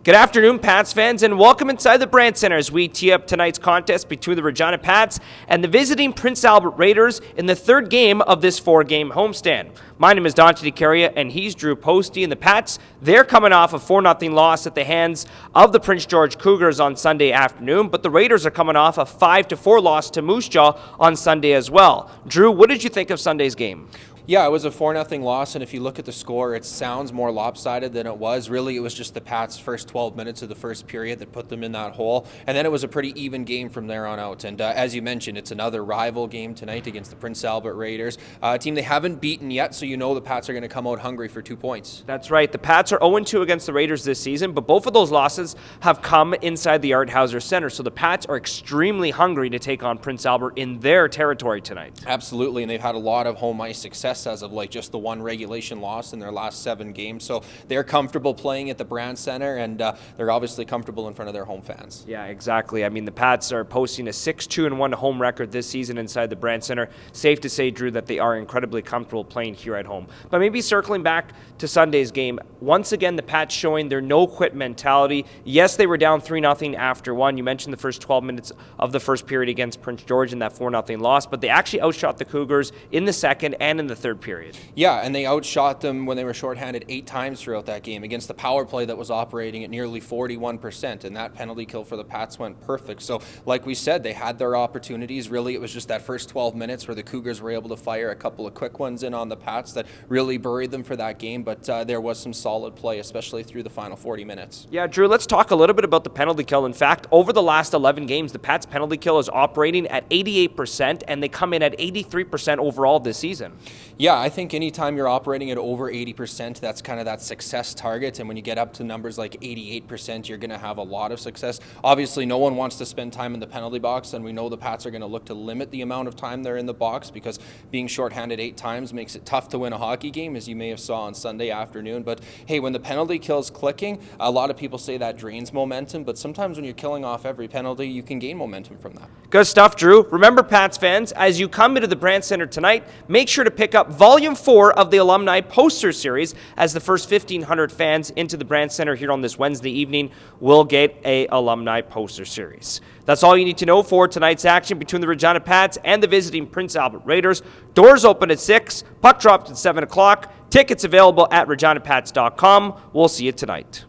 Good afternoon, Pats fans, and welcome inside the Brandt Center as we tee up tonight's contest between the Regina Pats and the visiting Prince Albert Raiders in the third game of this four-game homestand. My name is Dante DiCaria, and he's Drew Posty. And the Pats, they're coming off a 4-0 loss at the hands of the Prince George Cougars on Sunday afternoon, but the Raiders are coming off a 5-4 loss to Moose Jaw on Sunday as well. Drew, what did you think of Sunday's game? Yeah, it was a 4-0 loss, and if you look at the score, it sounds more lopsided than it was. Really, it was just the Pats' first 12 minutes of the first period that put them in that hole, and then it was a pretty even game from there on out. And as you mentioned, it's another rival game tonight against the Prince Albert Raiders, a team they haven't beaten yet, so you know the Pats are going to come out hungry for 2 points. That's right. The Pats are 0-2 against the Raiders this season, but both of those losses have come inside the Art Hauser Center, so the Pats are extremely hungry to take on Prince Albert in their territory tonight. Absolutely, and they've had a lot of home ice success as of like just the one regulation loss in their last 7 games. So they're comfortable playing at the Brandt Center, and they're obviously comfortable in front of their home fans. Yeah, exactly. I mean, the Pats are posting a 6-2-1 home record this season inside the Brandt Center. Safe to say, Drew, that they are incredibly comfortable playing here at home. But maybe circling back to Sunday's game, once again, the Pats showing their no-quit mentality. Yes, they were down 3-0 after one. You mentioned the first 12 minutes of the first period against Prince George in that 4-0 loss, but they actually outshot the Cougars in the second and in the third period. Yeah, and they outshot them when they were shorthanded 8 times throughout that game against the power play that was operating at nearly 41%, and that penalty kill for the Pats went perfect. So, like we said, they had their opportunities. Really, it was just that first 12 minutes where the Cougars were able to fire a couple of quick ones in on the Pats that really buried them for that game, but there was some solid play, especially through the final 40 minutes. Yeah, Drew, let's talk a little bit about the penalty kill. In fact, over the last 11 games, the Pats' penalty kill is operating at 88%, and they come in at 83% overall this season. Yeah, I think anytime you're operating at over 80%, that's kind of that success target. And when you get up to numbers like 88%, you're going to have a lot of success. Obviously, no one wants to spend time in the penalty box, and we know the Pats are going to look to limit the amount of time they're in the box because being shorthanded 8 times makes it tough to win a hockey game, as you may have saw on Sunday afternoon. But hey, when the penalty kill's clicking, a lot of people say that drains momentum, but sometimes when you're killing off every penalty, you can gain momentum from that. Good stuff, Drew. Remember, Pats fans, as you come into the Brandt Center tonight, make sure to pick up Volume 4 of the Alumni Poster Series, as the first 1,500 fans into the Brandt Center here on this Wednesday evening will get a Alumni Poster Series. That's all you need to know for tonight's action between the Regina Pats and the visiting Prince Albert Raiders. Doors open at 6, puck drops at 7 o'clock. Tickets available at reginapats.com. We'll see you tonight.